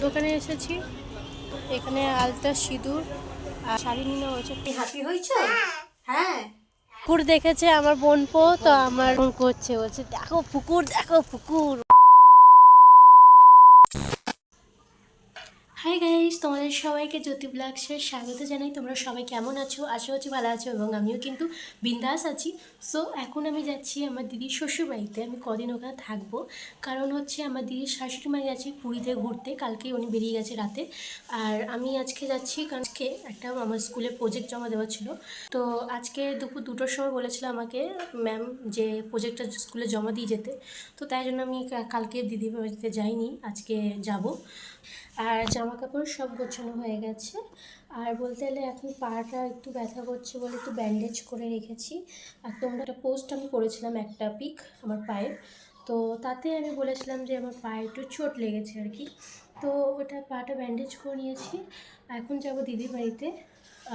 দোকানে এসেছি। এখানে আলতা সিঁদুর আর শাড়ি নিয়ে হয়েছে। হ্যাপি হয়েছে? হ্যাঁ। পুকুর দেখেছে আমার বোনপো, তো আমার ফোন করছে, বলছে দেখো পুকুর, দেখো পুকুর। হাই গাইস, তোমাদের সবাইকে জ্যোতি ব্লগসের স্বাগত জানাই। তোমরা সবাই কেমন আছো? আশা করছি ভালো আছো এবং আমিও কিন্তু বিন্দাস আছি। সো এখন আমি যাচ্ছি আমার দিদির শ্বশুর বাড়িতে। আমি কদিন ওখানে থাকবো, কারণ হচ্ছে আমার দিদির শাশুড়ি মা গেছে পুরীতে ঘুরতে, কালকেই উনি বেরিয়ে গেছে রাতে। আর আমি আজকে যাচ্ছি কারণ আজকে একটা আমার স্কুলে প্রজেক্ট জমা দেওয়া ছিল। তো আজকে দুপুর 2টোর সময় বলেছিল আমাকে ম্যাম যে প্রজেক্টটা স্কুলে জমা দিয়ে যেতে। তো তাই জন্য আমি কালকে দিদির বাড়িতে যাইনি, আজকে যাব। আর জামা কাপড় সব গোছানো হয়ে গেছে। আর বলতে গেলে এখন পাটা একটু ব্যথা করছে বলে একটু ব্যান্ডেজ করে রেখেছি। আর তোমরা একটা পোস্ট আমি করেছিলাম, একটা পিক আমার পায়ের, তো তাতে আমি বলেছিলাম যে আমার পায়ে একটু চোট লেগেছে আর কি। তো ওটা পাটা ব্যান্ডেজ করে নিয়েছি। এখন যাব দিদির বাড়িতে।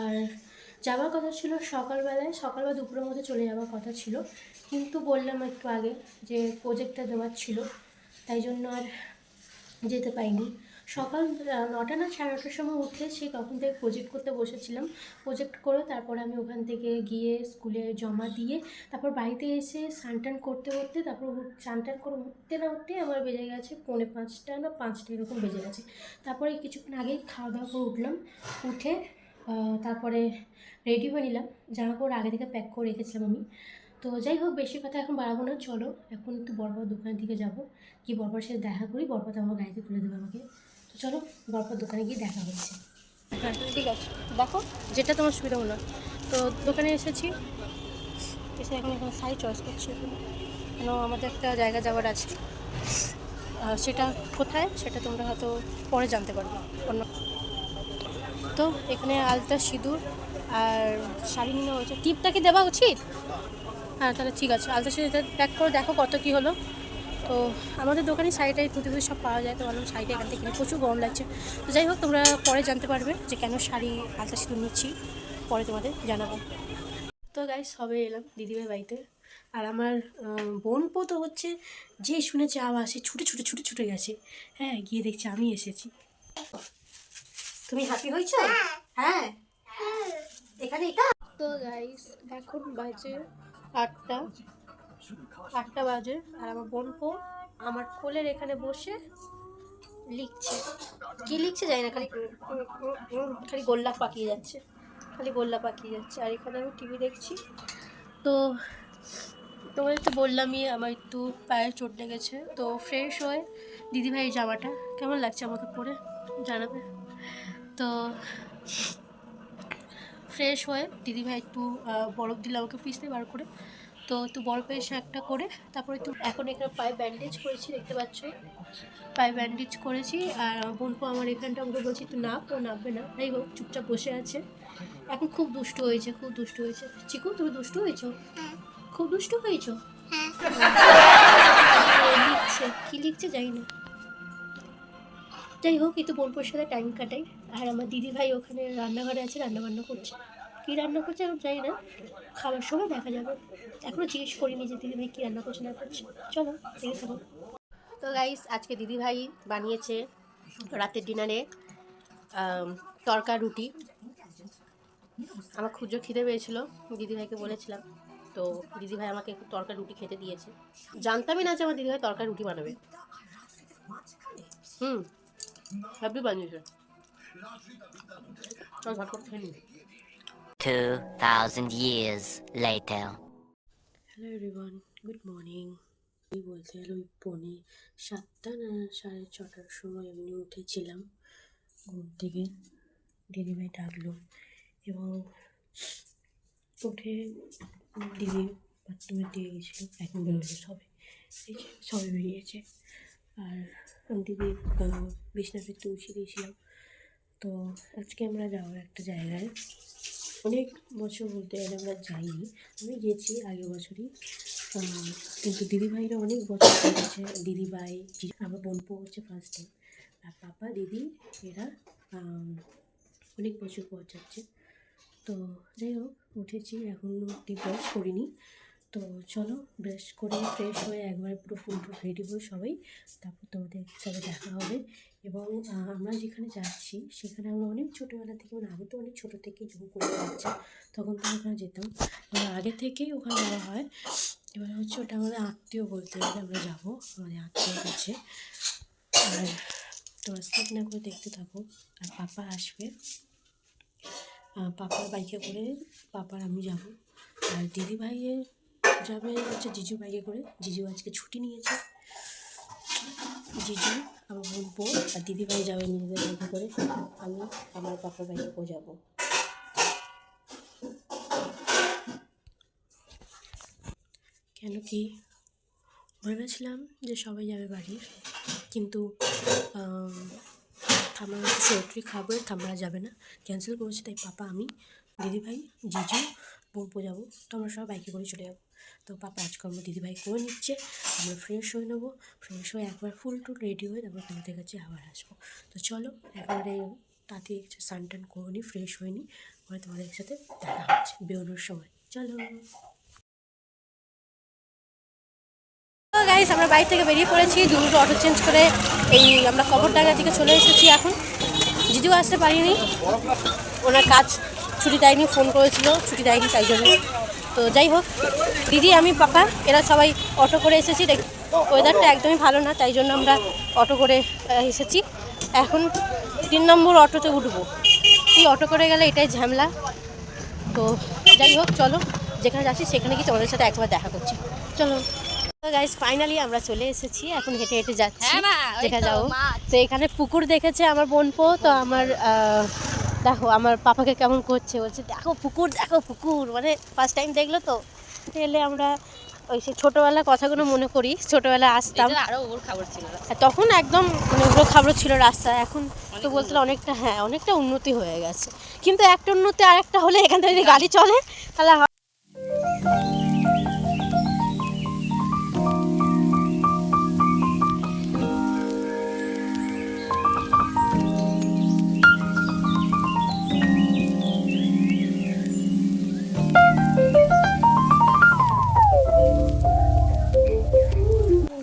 আর যাওয়ার কথা ছিল সকালবেলায়, সকাল বা দুপুরের মধ্যে চলে যাওয়ার কথা ছিল, কিন্তু বললাম একটু আগে যে প্রজেক্টটা দেওয়ার ছিল, তাই জন্য আর যেতে পারিনি। সকাল 9টা না 9:30টার সময় উঠে সেই তখন থেকে প্রজেক্ট করতে বসেছিলাম। প্রজেক্ট করে তারপর আমি ওখান থেকে গিয়ে স্কুলে জমা দিয়ে তারপর বাড়িতে এসে স্নান টান করতে করতে তারপর স্নান টান করে উঠতে না উঠতে আমার বেজে গেছে 4:45 না 5টা এরকম বেজে গেছে। তারপরে কিছুক্ষণ আগেই খাওয়া দাওয়া করে উঠলাম। উঠে তারপরে রেডি হয়ে নিলাম। জামা কাপড় আগে থেকে প্যাক করে রেখেছিলাম আমি। তো যাই হোক, বেশি কথা এখন বাড়াবো না, চলো এখন একটু বরপর দোকানের দিকে যাবো। কি বরপর সাথে দেখা করি, বরপর তো আমার গাড়িতে তুলে দেবে আমাকে। তো চলো বরপর দোকানে গিয়ে দেখা হচ্ছে। হ্যাঁ ঠিক আছে, দেখো যেটা তোমার সুবিধা হলো। তো দোকানে এসেছি, এসে এখন এখানে শাড়ি চয়েস করছি। কেন আমাদের একটা জায়গা যাওয়ার আছে, সেটা কোথায় সেটা তোমরা হয়তো পরে জানতে পারবে অন্য। তো এখানে আলতা সিঁদুর আর শাড়ি নিয়ে হয়েছে। টিপটা কি দেওয়া উচিত? হ্যাঁ তাহলে ঠিক আছে, আলতা সিঁদুরটা প্যাক করে দেখো কত কী হলো। তো আমাদের দোকানে শাড়িটাই ধুতি ফুতি সব পাওয়া যায়, তো ভাবলাম শাড়িটা এখান থেকে কিনে, প্রচুর গরম লাগছে। তো যাই হোক, তোমরা পরে জানতে পারবে যে কেন শাড়ি আলতা সিঁদুর নিচ্ছি, পরে তোমাদের জানাবো। তো গাইস সবে এলাম দিদিভাই বাড়িতে। আর আমার বোনপো তো হচ্ছে যে শুনেছে আওয়াজ সে ছুটে ছুটে ছুটে ছুটে গেছে। হ্যাঁ গিয়ে দেখছি আমি এসেছি। তুমি হ্যাপি হয়েছে? হ্যাঁ। এখানে এটা তো গাইস এখন বাজে 8টা, 8টা বাজে। আর আমার বোনপো আমার কোলের এখানে বসে লিখছে। কি লিখছে জানি না, খালি খালি গোল্লা পাকিয়ে যাচ্ছে, খালি গোল্লা পাকিয়ে যাচ্ছে। আর এখানে আমি টিভি দেখছি। তো তোমাদের তো বললামই আমার একটু পায়ে চোট লেগেছে। তো ফ্রেশ হয়ে দিদিভাই জামাটা কেমন লাগছে আমাকে পরে জানাবে। তো ফ্রেশ হয়ে দিদিভাই একটু বরফ দিল আমাকে ফ্রিজ থেকে বার করে। তো একটু বরফে এসে একটা করে তারপরে একটু এখন এখানে পায়ে ব্যান্ডেজ করেছি, দেখতে পাচ্ছ পায়ে ব্যান্ডেজ করেছি। আর আমার বোনপো আমার এখানটা আমাকে বলছি একটু নাপ, ও নামবে না, যাই হোক চুপচাপ বসে আছে। এখন খুব দুষ্টু হয়েছে, খুব দুষ্টু হয়েছে। চিকু তুমি দুষ্টু হয়েছো? খুব দুষ্টু হয়েছো? লিখছে, কি লিখছে জানি না। যাই হোক, এই তো বোনপোর সাথে টাইম কাটাই। আর আমার দিদি ভাই ওখানে রান্নাঘরে আছে, রান্নাবান্না করছে। কী রান্না করছে এখন জানি না, খাবার সময় দেখা যাবে। এখনও জিজ্ঞেস করিনি যে দিদি ভাই কী রান্না করছে না করছে। চলো দেখে থাকো। তো গাইস আজকে দিদি ভাই বানিয়েছে রাতের ডিনারে তরকা রুটি। আমার ক্ষুদ্র খিদে পেয়েছিল, দিদিভাইকে বলেছিলাম, তো দিদিভাই আমাকে একটু তরকা রুটি খেতে দিয়েছে। জানতামই না যে আমার দিদিভাই তরকা রুটি বানাবে। হ্যাপি বানিয়েছে। চল ঝটপট খেয়ে নিই। 2000 years later. Hello everyone, good morning. এই বলতে গেলে ওই 6:45 না 6:30টার সময় আমি উঠেছিলাম ঘুম থেকে। দিদিভাই ডাকলো এবং উঠে দিদি বাথরুমে দিয়ে গেছিলো, এখন বেরোলো সবে, এই যে সবে বেরিয়েছে। আর আমি দিদি বিছনাটা একটু উঠিয়ে দিয়েছিলাম। তো আজকে আমরা যাবো একটা জায়গায়, অনেক বছর বলতে গেলে আমরা যাইনি। আমি গেছি আগের বছরই, কিন্তু দিদিভাইরা অনেক বছর গেছে। দিদিভাই আমার বোনপো হচ্ছে ফার্স্ট টাইম, আর পাপা দিদি এরা অনেক বছর পর যাচ্ছে। তো যাই হোক উঠেছি, এখনও ব্রাশ করিনি। তো চলো ব্রাশ করে ফ্রেশ হয়ে একবারে পুরো ফুল রেডি হয়ে সবাই, তারপর তোমাদের সাথে দেখা হবে। এবং আমরা যেখানে যাচ্ছি সেখানে আমরা অনেক ছোটোবেলা থেকে, মানে আগে তো অনেক ছোটো থেকেই যখন করে যাচ্ছি তখন তো ওখানে যেতাম, এবার আগে থেকেই ওখানে যাওয়া হয়। এবার হচ্ছে ওটা আমাদের আত্মীয় বলতে গেলে, আমরা যাবো আমাদের আত্মীয় কাছে। আর তোমরা স্কিপ না করে দেখতে থাকো। আর পাপা আসবে, পাপার বাইকে করে পাপার আমি যাব, আর দিদি ভাইয়ে যাবে হচ্ছে জিজু বাইকে করে। জিজু আজকে ছুটি নিয়েছে, জিজু আমার বলবো, আর দিদি ভাই যাবে নিজেদের বাইকে করে, আমি আমার পাপার বাইকে করে যাবো। কেন কি ভেবেছিলাম যে সবাই যাবে বাড়ির, কিন্তু থামড়া শরীর খাবার, থামড়া যাবে না, ক্যান্সেল করেছে। তাই পাপা, আমি, দিদিভাই, জিজু, বোনপো যাবো। তো আমরা সবাই বাইকে করে চলে যাবো। তো পাপা আজকর্ম দিদিভাই করে নিচ্ছে, আমরা ফ্রেশ হয়ে নেবো। ফ্রেশ হয়ে একবার ফুল টুল রেডি হয়ে তারপর তোমাদের কাছে আবার আসবো। তো চলো একবারে তাতে স্নান টান করে নিই, ফ্রেশ হয়ে নিই, পরে তোমাদের সাথে দেখা হচ্ছে বেরোনোর সময়। চলো। তো গাইস, আমরা বাড়ি থেকে বেরিয়ে পড়েছি, দুটো অটো চেঞ্জ করে এই আমরা কবরডাঙ্গার দিকে চলে এসেছি। এখন জিজু আসতে পারিনি, ওনার কাজ ছুটি দেয়নি, ফোন করেছিল ছুটি দেয়নি তাই জন্য। তো যাই হোক, দিদি, আমি, পাপা এরা সবাই অটো করে এসেছি। ওয়েদারটা একদমই ভালো না, তাই জন্য আমরা অটো করে এসেছি। এখন 3 নম্বর অটোতে উঠবো। এই অটো করে গেলে এটাই ঝামেলা। তো যাই হোক, চলো যেখানে যাচ্ছি সেখানে কি তোমাদের সাথে একবার দেখা করছি, চলো। তো গাইস, ফাইনালি আমরা চলে এসেছি, এখন হেঁটে হেঁটে যাচ্ছি যেখানে যাবো। তো এখানে পুকুর দেখেছে আমার বোনপো, তো আমার দেখো আমার পাপাকে কেমন করছে, বলছে দেখো পুকুর, দেখো পুকুর, মানে ফার্স্ট টাইম দেখলো। তো এলে আমরা ওই সেই ছোটোবেলার কথাগুলো মনে করি, ছোটোবেলায় আসতাম, আরো ওর খাবার ছিল, তখন একদম মানে ওগুলো খাবার ছিল রাস্তা। এখন তো বলতে অনেকটা, হ্যাঁ অনেকটা উন্নতি হয়ে গেছে, কিন্তু একটা উন্নতি আর একটা হলে এখান থেকে যদি গাড়ি চলে তাহলে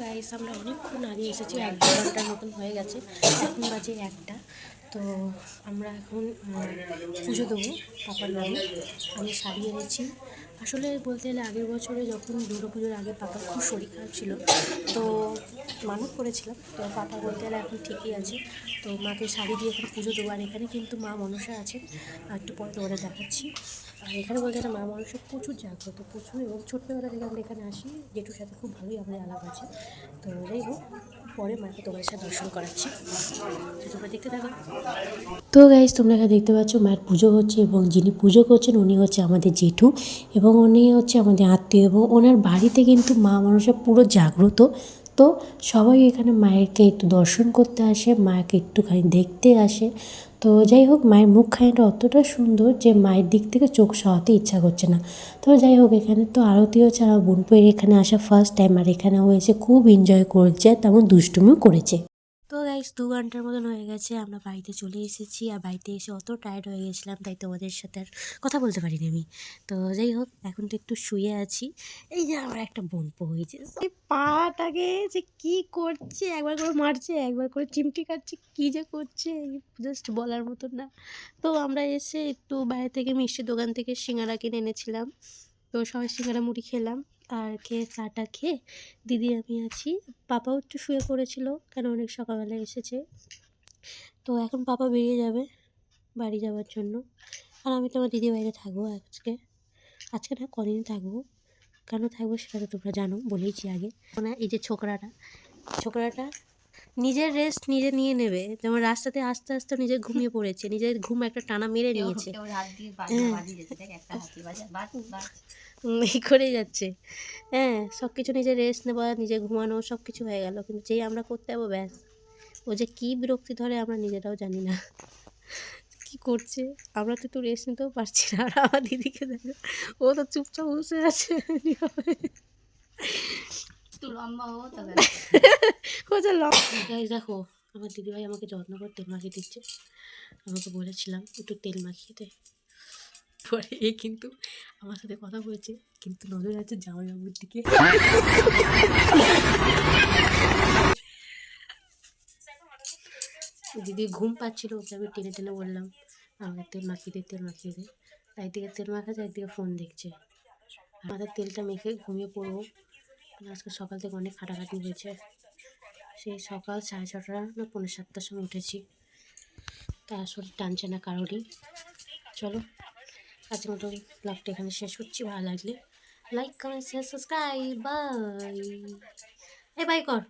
গাইস, আমরা অনেকক্ষণ আগে এসেছি, 1-2 ঘন্টার মতন হয়ে গেছে, এখন বাজে 1টা। তো আমরা এখন পুজো দেবো পাপার নামে। আমি শাড়ি এনেছি, আসলে বলতে গেলে আগের বছরে যখন দুর্গা পুজোর আগে পাপার খুব শরীর খারাপ ছিল, তো মানত করেছিলাম। তো পাপা বলতে গেলে এখন ঠিকই আছে, তো মাকে শাড়ি দিয়ে এখন পুজো দেবো। আর এখানে কিন্তু মা মনসা আছে, একটু পরে তোমাদের দেখাচ্ছি। আর এখানে বলতে গেলে মা মনসা প্রচুর জাগ্রত, প্রচুর, এবং ছোট্টবেলা থেকে আমরা এখানে আসি, জেঠুর সাথে খুব ভালোই আমাদের আলাপ আছে। তো যাই হোক, পরে মাকে তোমাদের সাথে দর্শন করাচ্ছি, তো তোমরা দেখতে থাকো। তো গাইজ, তোমরা এখানে দেখতে পাচ্ছ মায়ের পুজো হচ্ছে, এবং যিনি পুজো করছেন উনি হচ্ছে আমাদের জেঠু, এবং উনি হচ্ছে আমাদের আত্মীয়, এবং ওনার বাড়িতে কিন্তু মা মনসা পুরো জাগ্রত। তো সবাই এখানে মায়েরকে একটু দর্শন করতে আসে, মাকে একটুখানি দেখতে আসে। তো যাই হোক, মায়ের মুখখানিটা অতটা সুন্দর যে মায়ের দিক থেকে চোখ সরাতে ইচ্ছা করছে না। তো যাই হোক, এখানে তো আরতি হচ্ছে, আর বোনপোয়ের এখানে আসা ফার্স্ট টাইম, আর এখানেও এসে খুব এনজয় করেছে, তেমন দুষ্টুমিও করেছে। তো গাইস, 2 ঘন্টার মতন হয়ে গেছে, আমরা বাড়িতে চলে এসেছি। আর বাড়িতে এসে অত টায়ার্ড হয়ে গেছিলাম, তাই তোমাদের সাথে আর কথা বলতে পারিনি আমি। তো যাই হোক, এখন তো একটু শুয়ে আছি। এই যে আমার একটা বোনপো হয়েছে, সেই পাটাকে যে কি করছে, একবার করে মারছে, একবার করে চিমটি কাটছে, কি যে করছে জাস্ট বলার মতন না। তো আমরা এসে একটু বাইরে থেকে মিষ্টির দোকান থেকে সিঙ্গারা কিনে এনেছিলাম, তো সবাই সিঙ্গারা মুড়ি খেলাম। আর খেয়ে চাটা খেয়ে দিদি আমি আছি, পাপাও একটু শুয়ে পড়েছিল, কারণ অনেক সকালবেলা এসেছে। তো এখন পাপা বেরিয়ে যাবে বাড়ি যাওয়ার জন্য, আর আমি তো আমার দিদি বাইরে থাকবো আজকে। আজকে না, কদিন থাকবো, কেন থাকবো সেটা তো তোমরা জানো, বলেইছি আগে। মানে এই যে ছোকরাটা নিজের রেস্ট নিজে নিয়ে নেবে, যেমন রাস্তাতে আস্তে আস্তে নিজে ঘুমিয়ে পড়েছে, নিজের ঘুম একটা টানা মেরে নিয়েছে, এই করেই যাচ্ছে। হ্যাঁ, সব কিছু নিজে রেস্ট নেওয়া, নিজে ঘুমানো, সব কিছু হয়ে গেল, কিন্তু যেই আমরা করতে যাবো ব্যাস, ও যে কী বিরক্তি ধরে আমরা নিজেরাও জানি না কি করছে। আমরা তো একটু রেস্ট নিতেও পারছি না, আর আমার দিদিকে দেখো, ও তো চুপচাপ বসে আছে ও যে দেখো, আমার দিদিভাই আমাকে যত্ন করে তেল মাখিয়ে দিচ্ছে, আমাকে বলেছিলাম একটু তেল মাখিয়ে দে, পরে এ কিন্তু আমার সাথে কথা বলছে, কিন্তু নজর আছে জামাইবাবুর দিকে। দিদি ঘুম পাচ্ছিল, ওকে আমি টেনে টেনে বললাম আমাকে তেল মাখিয়ে দে, তেল মাখিয়ে দে। একদিকে তেল মাখাচ্ছে, একদিকে ফোন দেখছে। আমাদের তেলটা মেখে ঘুমিয়ে পড়বো, কারণ আজকে সকাল থেকে অনেক খাটাখাটি হয়েছে। সেই সকাল 6:30 না 6:45টার সময় উঠেছি, তার শরীর টানছে না কারোরই। চলো আজকের মতো ব্লগটা এখানে শেষ করছি। ভালো লাগলে like, comment, share, subscribe. Bye, bye কর।